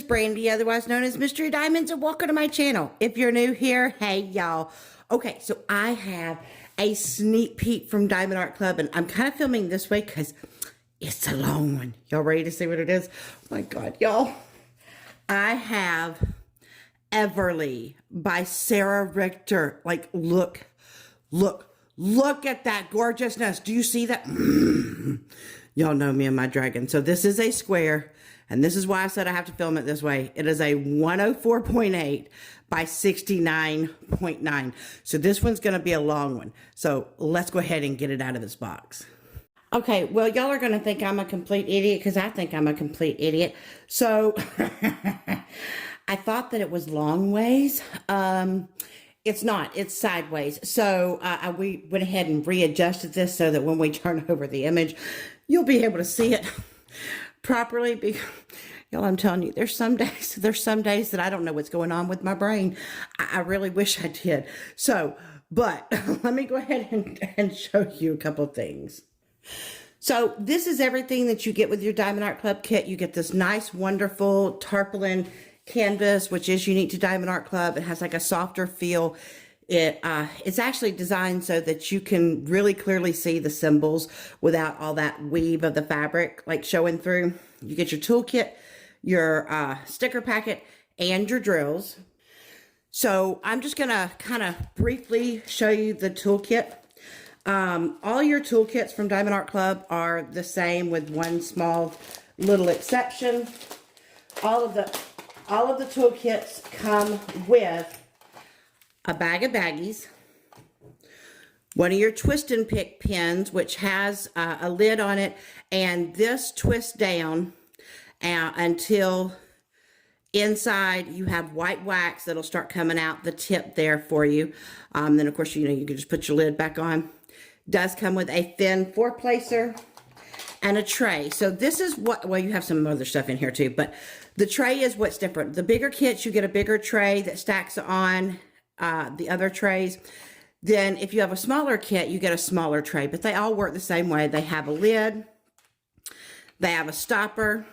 Brandy, otherwise known as Mystery Diamonds, and welcome to my channel. If you're new here, hey y'all. Okay, so I have a sneak peek from Diamond Art Club, and I'm kind of filming this way because it's a long one. Y'all ready to see what it is? Oh my God, y'all. I have Everly by Sarah Richter. Like, look at that gorgeousness. Do you see that? Y'all know me and my dragon. So this is a square, and this is why I said I have to film it this way. It is a 104.8 by 69.9. So this one's going to be a long one. So let's go ahead and get it out of this box. Okay, well, y'all are going to think I'm a complete idiot because I think I'm a complete idiot. So I thought that it was long ways. It's not, it's sideways. So we went ahead and readjusted this so that when we turn over the image, you'll be able to see it properly. Because, y'all, I'm telling you, there's some days that I don't know what's going on with my brain. I really wish I did. So, but let me go ahead and show you a couple of things. So this is everything that you get with your Diamond Art Club kit. You get this nice, wonderful tarpaulin canvas, which is unique to Diamond Art Club. It has like a softer feel. It's actually designed so that you can really clearly see the symbols without all that weave of the fabric like showing through. You get your toolkit, your sticker packet, and your drills. So I'm just gonna kind of briefly show you the toolkit. All your toolkits from Diamond Art Club are the same with one small little exception. All of the toolkits come with a bag of baggies, one of your twist and pick pins, which has a lid on it, and this twists down until inside you have white wax that'll start coming out the tip there for you. Then of course, you know, you can just put your lid back on. Does come with a thin 4-placer and a tray. So this is what, well, you have some other stuff in here too, but the tray is what's different. The bigger kits, you get a bigger tray that stacks on the other trays. Then if you have a smaller kit, you get a smaller tray, but they all work the same way. They have a lid, they have a stopper.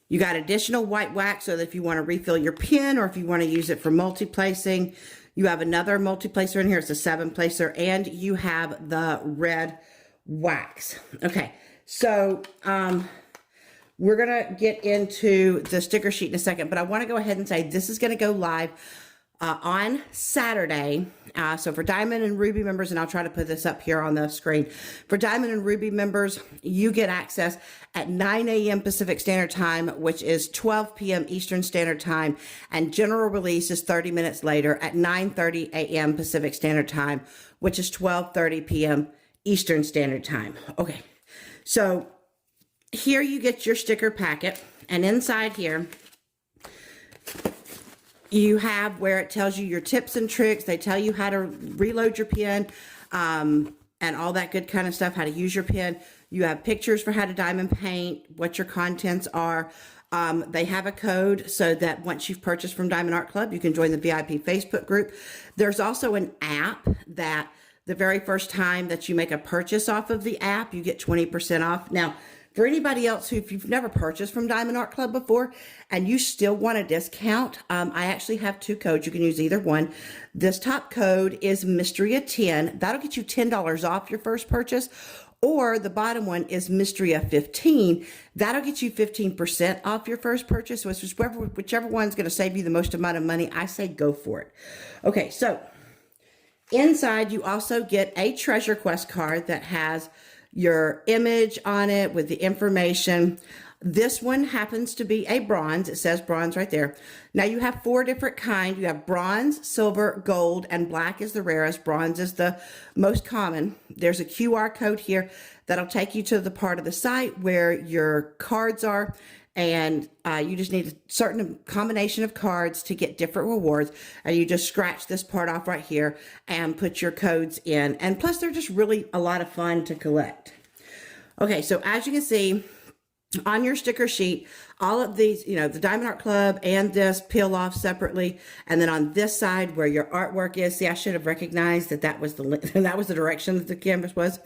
You got additional white wax so that if you want to refill your pin or if you want to use it for multi-placing. You have another multi-placer in here. It's a 7-placer, and you have the red wax. Okay, so we're going to get into the sticker sheet in a second, but I want to go ahead and say this is going to go live on Saturday. So for Diamond and Ruby members, and I'll try to put this up here on the screen. For Diamond and Ruby members, you get access at 9 a.m. Pacific Standard Time, which is 12 p.m. Eastern Standard Time. And general release is 30 minutes later at 9:30 a.m. Pacific Standard Time, which is 12:30 p.m. Eastern Standard Time. Okay, so here you get your sticker packet, and inside here, you have where it tells you your tips and tricks. They tell you how to reload your pen and all that good kind of stuff, how to use your pen. You have pictures for how to diamond paint, what your contents are. They have a code so that once you've purchased from Diamond Art Club, you can join the VIP Facebook group. There's also an app that the very first time that you make a purchase off of the app, you get 20% off. Now, for anybody else who, if you've never purchased from Diamond Art Club before and you still want a discount, I actually have 2 codes. You can use either one. This top code is Mystery10. That'll get you $10 off your first purchase. Or the bottom one is Mystery15. That'll get you 15% off your first purchase. So it's whichever one's going to save you the most amount of money, I say go for it. Okay, so inside you also get a treasure quest card that has your image on it with the information. This one happens to be a bronze. It says bronze right there. Now you have 4 different kinds. You have bronze, silver, gold, and black is the rarest. Bronze is the most common. There's a QR code here that'll take you to the part of the site where your cards are. And you just need a certain combination of cards to get different rewards. And you just scratch this part off right here and put your codes in. And plus, they're just really a lot of fun to collect. Okay, so as you can see, on your sticker sheet, all of these, you know, the Diamond Art Club and this peel off separately. And then on this side where your artwork is, see, I should have recognized that that was the direction that the canvas was.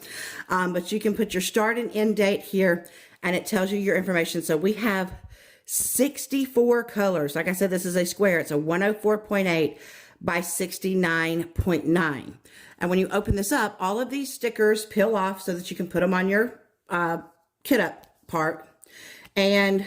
But you can put your start and end date here, and it tells you your information. So we have 64 colors. Like I said, this is a square. It's a 104.8 by 69.9. And when you open this up, all of these stickers peel off so that you can put them on your kit up part. And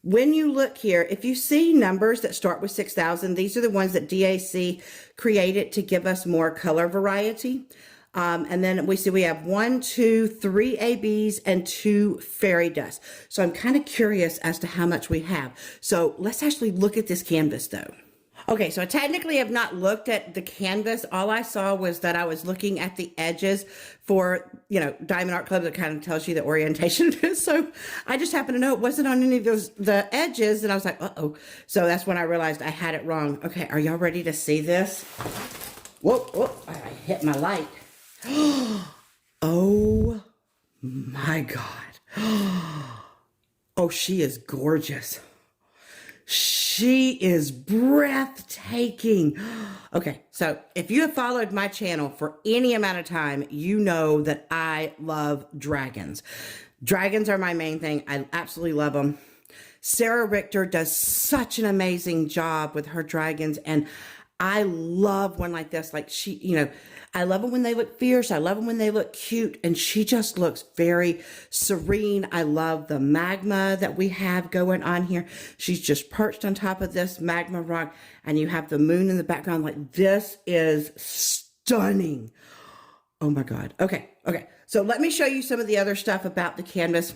when you look here, if you see numbers that start with 6,000, these are the ones that DAC created to give us more color variety. And then we see we have 1, 2, 3 ABs and 2 fairy dust. So I'm kind of curious as to how much we have. So let's actually look at this canvas though. Okay, so I technically have not looked at the canvas. All I saw was that I was looking at the edges for, you know, Diamond Art Club that kind of tells you the orientation of it. So I just happened to know it wasn't on any of the edges, and I was like, uh-oh. So that's when I realized I had it wrong. Okay, are y'all ready to see this? Whoa, whoa, I hit my light. Oh my God. Oh, she is gorgeous. She is breathtaking. Okay, so if you have followed my channel for any amount of time, you know that I love dragons. Dragons are my main thing. I absolutely love them. Sarah Richter does such an amazing job with her dragons, and I love one like this. Like she, you know, I love them when they look fierce. I love them when they look cute. And she just looks very serene. I love the magma that we have going on here. She's just perched on top of this magma rock, and you have the moon in the background. Like, this is stunning. Oh my God. Okay. Okay. So let me show you some of the other stuff about the canvas.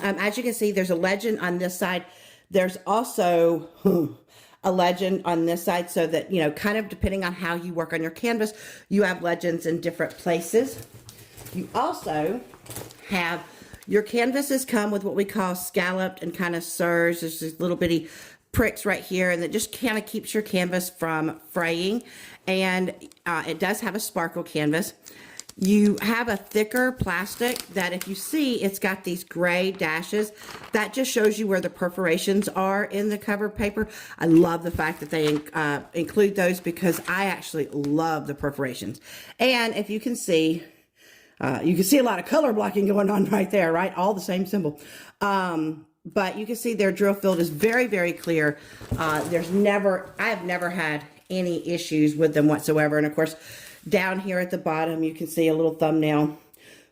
As you can see, there's a legend on this side. There's also a legend on this side, so that, you know, kind of depending on how you work on your canvas, you have legends in different places. You also have your canvases come with what we call scalloped and kind of serge. There's these little bitty pricks right here, and it just kind of keeps your canvas from fraying. And it does have a sparkle canvas. You have a thicker plastic that, if you see, it's got these gray dashes. That just shows you where the perforations are in the cover paper. I love the fact that they include those, because I actually love the perforations. And if you can see a lot of color blocking going on right there, right? All the same symbol. But you can see their drill field is very, very clear. I have never had any issues with them whatsoever. And of course, down here at the bottom, you can see a little thumbnail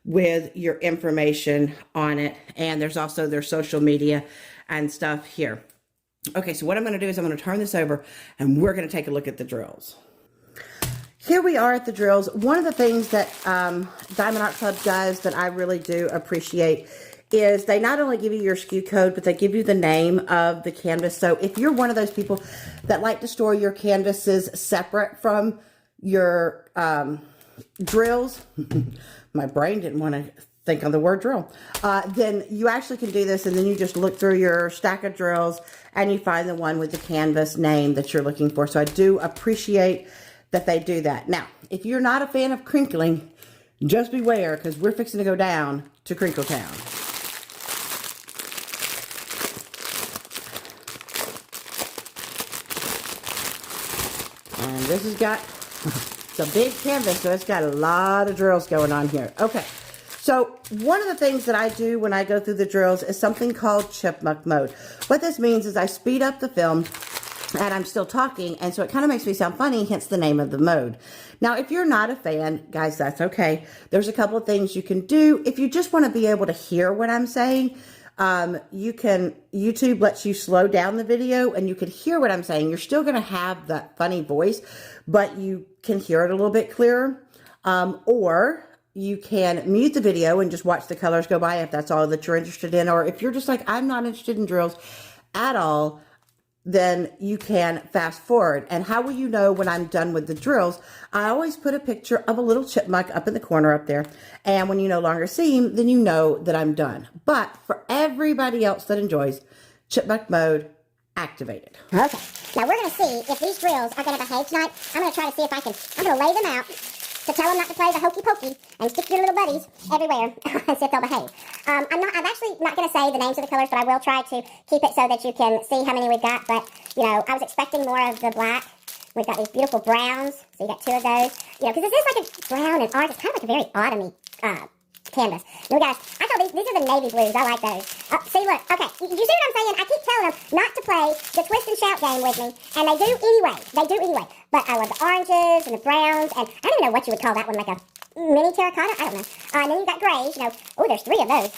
with your information on it. And there's also their social media and stuff here. Okay, so what I'm going to do is I'm going to turn this over, and we're going to take a look at the drills. Here we are at the drills. One of the things that Diamond Art Club does that I really do appreciate is they not only give you your SKU code, but they give you the name of the canvas. So if you're one of those people that like to store your canvases separate from your drills, my brain didn't want to think on the word drill, then you actually can do this, and then you just look through your stack of drills and you find the one with the canvas name that you're looking for. So I do appreciate that they do that. Now, if you're not a fan of crinkling, just beware, because we're fixing to go down to Crinkle Town. And this has got, it's a big canvas, so it's got a lot of drills going on here. Okay, so one of the things that I do when I go through the drills is something called chipmunk mode. What this means is I speed up the film, and I'm still talking, and so it kind of makes me sound funny, hence the name of the mode. Now, if you're not a fan, guys, that's okay. There's a couple of things you can do. If you just want to be able to hear what I'm saying, YouTube lets you slow down the video and you can hear what I'm saying. You're still going to have that funny voice, but you can hear it a little bit clearer. Or you can mute the video and just watch the colors go by if that's all that you're interested in. Or if you're just like, I'm not interested in drills at all, then you can fast forward. And how will you know when I'm done with the drills? I always put a picture of a little chipmunk up in the corner up there. And when you no longer see him, then you know that I'm done. But for everybody else that enjoys, chipmunk mode activated. Okay, now we're going to see if these drills are going to behave tonight. I'm going to try to see if I'm going to lay them out to tell them not to play the hokey pokey and stick your little buddies everywhere and see if they'll behave. I'm actually not going to say the names of the colors, but I will try to keep it so that you can see how many we've got. But, you know, I was expecting more of the black. We've got these beautiful browns, so you got two of those. You know, because this is like a brown and orange. It's kind of like a very autumny canvas. Now, guys, I thought these are the navy blues. I like those. See, look. Okay, you see what I'm saying? I keep telling them not to play the twist and shout game with me, and they do anyway. They do anyway. But I love the oranges and the browns, and I don't even know what you would call that one, like a mini terracotta? I don't know. And then you got grays, you know. Oh, there's 3 of those.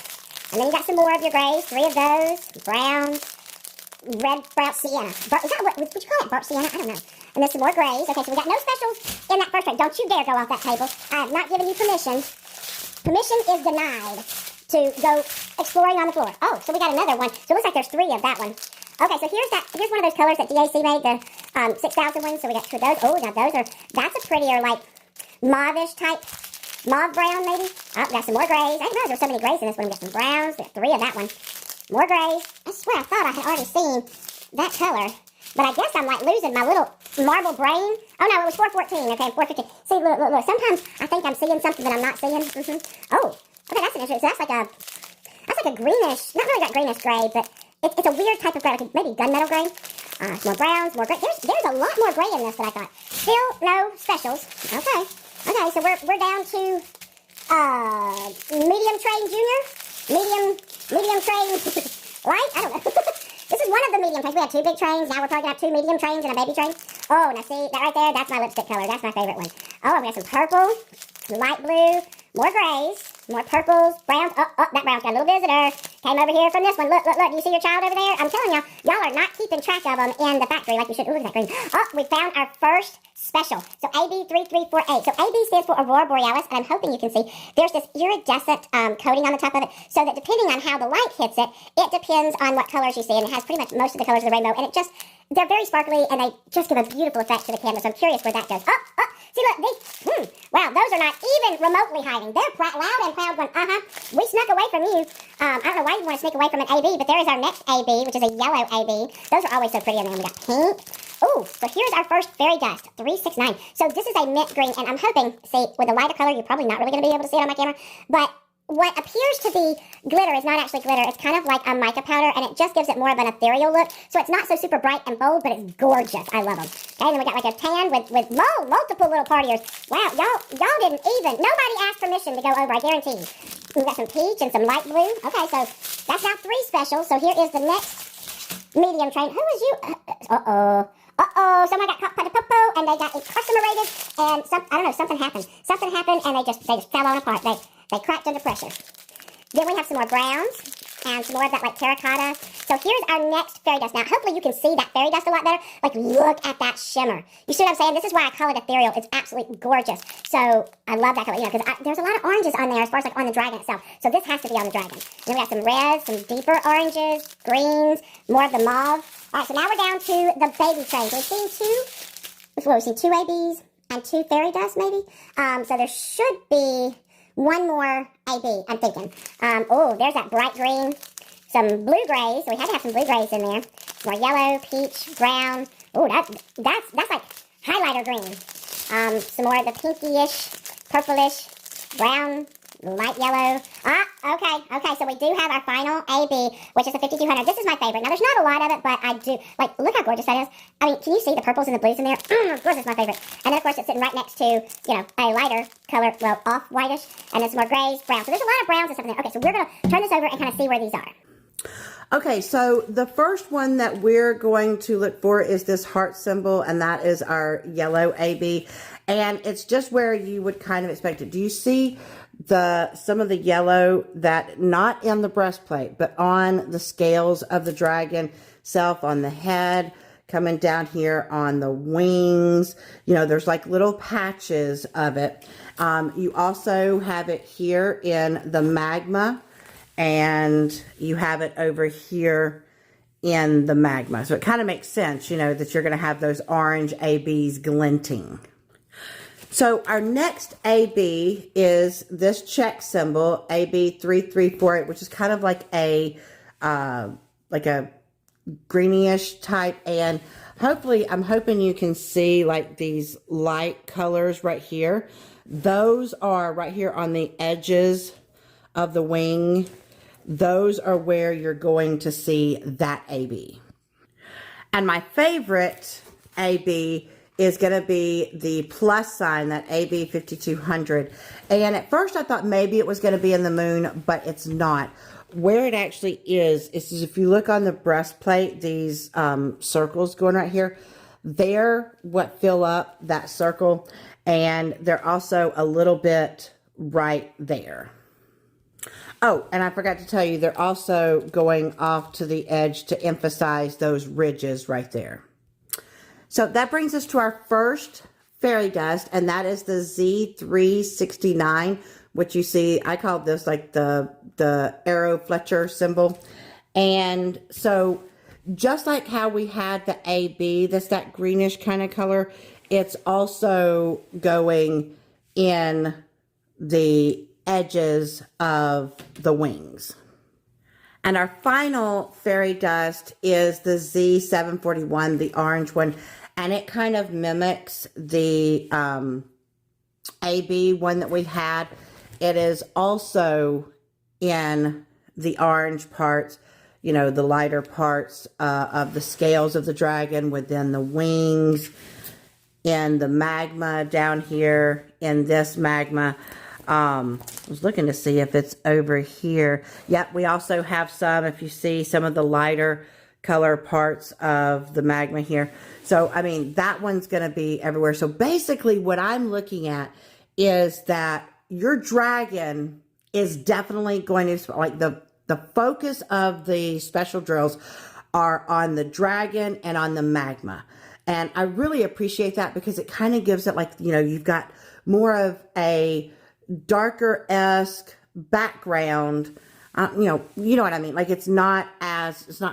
And then you got some more of your grays, 3 of those, browns, red, brown, sienna. Is that what would you call it? Burnt sienna? I don't know. And then some more grays. Okay, so we got no specials in that first tray. Don't you dare go off that table. I have not given you permission. Permission is denied to go exploring on the floor. Oh, so we got another one. So it looks like there's 3 of that one. Okay, so here's one of those colors that DAC made, the 6,000 ones. So we got 2 of those. Oh, now that's a prettier, like, mauve-ish type. Mauve brown, maybe. Oh, we got some more grays. I didn't realize there were so many grays in this one. We got some browns. We got 3 of that one. More grays. I swear I thought I had already seen that color. But I guess I'm like losing my little marble brain. Oh no, it was 414. Okay, 415. See, look. Sometimes I think I'm seeing something that I'm not seeing. Oh, okay, that's an interesting. So that's like a greenish, not really that greenish gray, but it's a weird type of gray, like maybe gunmetal gray. More browns, more gray. There's a lot more gray in this than I thought. Still no specials. Okay, so we're down to medium train junior, medium train light. I don't know. This is one of the medium trains. We had 2 big trains. Now we're probably going to have 2 medium trains and a baby train. Oh, now see, that right there, that's my lipstick color. That's my favorite one. Oh, we got some purple, light blue, more grays, more purples, browns. Oh, that brown's got a little visitor. Came over here from this one. Look. Do you see your child over there? I'm telling y'all are not keeping track of them in the factory like you should. Ooh, look at that green. Oh, we found our first special. So AB3348. So AB stands for Aurora Borealis, and I'm hoping you can see there's this iridescent coating on the top of it, so that depending on how the light hits it, it depends on what colors you see, and it has pretty much most of the colors of the rainbow, and they're very sparkly, and they just give a beautiful effect to the canvas. I'm curious where that goes. Oh, see, look, wow, those are not even remotely hiding. They're loud and proud going, we snuck away from you. I don't know why you want to sneak away from an AB, but there is our next AB, which is a yellow AB. Those are always so pretty, and then we got pink. Oh, so here's our first fairy dust, 369. So this is a mint green, and I'm hoping, see, with a lighter color, you're probably not really going to be able to see it on my camera, but what appears to be glitter is not actually glitter. It's kind of like a mica powder, and it just gives it more of an ethereal look. So it's not so super bright and bold, but it's gorgeous. I love them. Okay, and then we got like a tan with multiple little partiers. Wow, y'all didn't even, nobody asked permission to go over, I guarantee you. We got some peach and some light blue. Okay, so that's now 3 specials. So here is the next medium train. Who is you? Someone got caught by the popo, and they got incarcerated, and I don't know, something happened. Something happened, and they just fell on apart. They cracked under pressure. Then we have some more browns, and some more of that, like, terracotta. So here's our next fairy dust. Now, hopefully you can see that fairy dust a lot better. Like, look at that shimmer. You see what I'm saying? This is why I call it ethereal. It's absolutely gorgeous. So I love that color, you know, because there's a lot of oranges on there as far as, like, on the dragon itself. So this has to be on the dragon. And then we got some reds, some deeper oranges, greens, more of the mauve. All right, so now we're down to the baby train. So we've seen 2 ABs and 2 fairy dust, maybe. So there should be one more AB, I'm thinking. Oh, there's that bright green. Some blue grays. So we had to have some blue grays in there. More yellow, peach, brown. Oh, that's like highlighter green. Some more of the pinky-ish, purplish, brown, light yellow. Okay, so we do have our final AB, which is a 5200. This is my favorite. Now, there's not a lot of it, but I do, like, look how gorgeous that is. I mean, can you see the purples and the blues in there? Of course, it's my favorite. And then, of course, it's sitting right next to, you know, a lighter color, well, off-whitish, and then some more grays, browns. So there's a lot of browns and stuff in there. Okay, so we're going to turn this over and kind of see where these are. Okay, so the first one that we're going to look for is this heart symbol, and that is our yellow AB. And it's just where you would kind of expect it. Do you see some of the yellow that not in the breastplate, but on the scales of the dragon self, on the head, coming down here on the wings? You know, there's like little patches of it. You also have it here in the magma, and you have it over here in the magma. So it kind of makes sense, you know, that you're going to have those orange ABs glinting. So our next AB is this check symbol, AB3348, which is kind of like a greenish type. And hopefully, I'm hoping you can see like these light colors right here. Those are right here on the edges of the wing. Those are where you're going to see that AB. And my favorite AB is going to be the plus sign, that AB 5200. And at first I thought maybe it was going to be in the moon, but it's not. Where it actually is if you look on the breastplate, these circles going right here, they're what fill up that circle. And they're also a little bit right there. Oh, and I forgot to tell you, they're also going off to the edge to emphasize those ridges right there. So that brings us to our first fairy dust, and that is the Z369, which you see, I call this like the arrow Fletcher symbol. And so just like how we had the AB, that's that greenish kind of color, it's also going in the edges of the wings. And our final fairy dust is the Z741, the orange one. And it kind of mimics the AB one that we had. It is also in the orange parts, you know, the lighter parts of the scales of the dragon, within the wings, in the magma down here, in this magma. I was looking to see if it's over here. Yep, we also have some, if you see, some of the lighter color parts of the magma here. So, I mean, that one's going to be everywhere. So, basically, what I'm looking at is that your dragon is definitely going to, like, the focus of the special drills are on the dragon and on the magma. And I really appreciate that because it kind of gives it, like, you know, you've got more of a darker-esque background. You know what I mean? Like, it's not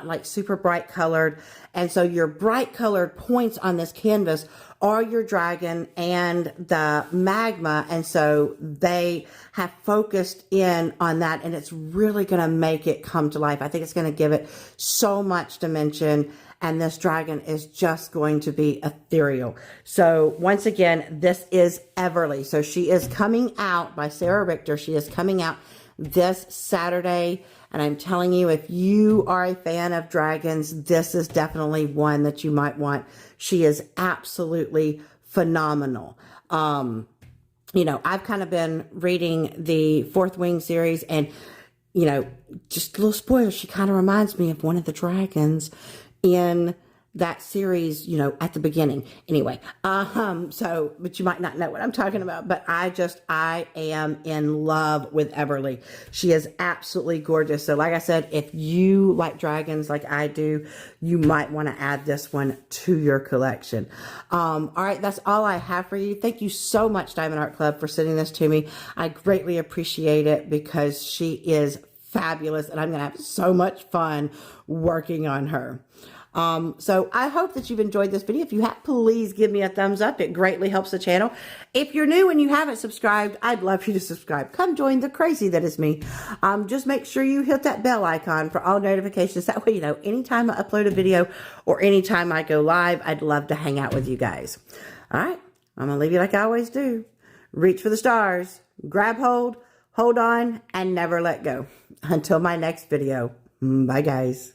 like super bright colored. And so your bright colored points on this canvas are your dragon and the magma. And so they have focused in on that, and it's really going to make it come to life. I think it's going to give it so much dimension. And this dragon is just going to be ethereal. So once again, this is Everly. So she is coming out by Sarah Richter. She is coming out this Saturday. And I'm telling you, if you are a fan of dragons, this is definitely one that you might want. She is absolutely phenomenal. You know, I've kind of been reading the Fourth Wing series, and, you know, just a little spoiler, she kind of reminds me of one of the dragons in that series, you know, at the beginning. Anyway, so, but you might not know what I'm talking about, but I am in love with Everly. She is absolutely gorgeous. So like I said, if you like dragons like I do, you might want to add this one to your collection. All right, that's all I have for you. Thank you so much, Diamond Art Club, for sending this to me. I greatly appreciate it because she is fabulous, and I'm going to have so much fun working on her. So I hope that you've enjoyed this video. If you have, please give me a thumbs up. It greatly helps the channel. If you're new and you haven't subscribed, I'd love you to subscribe. Come join the crazy that is me. Just make sure you hit that bell icon for all notifications. That way, you know, anytime I upload a video or anytime I go live, I'd love to hang out with you guys. All right. I'm going to leave you like I always do. Reach for the stars, grab hold on, and never let go. Until my next video. Bye, guys.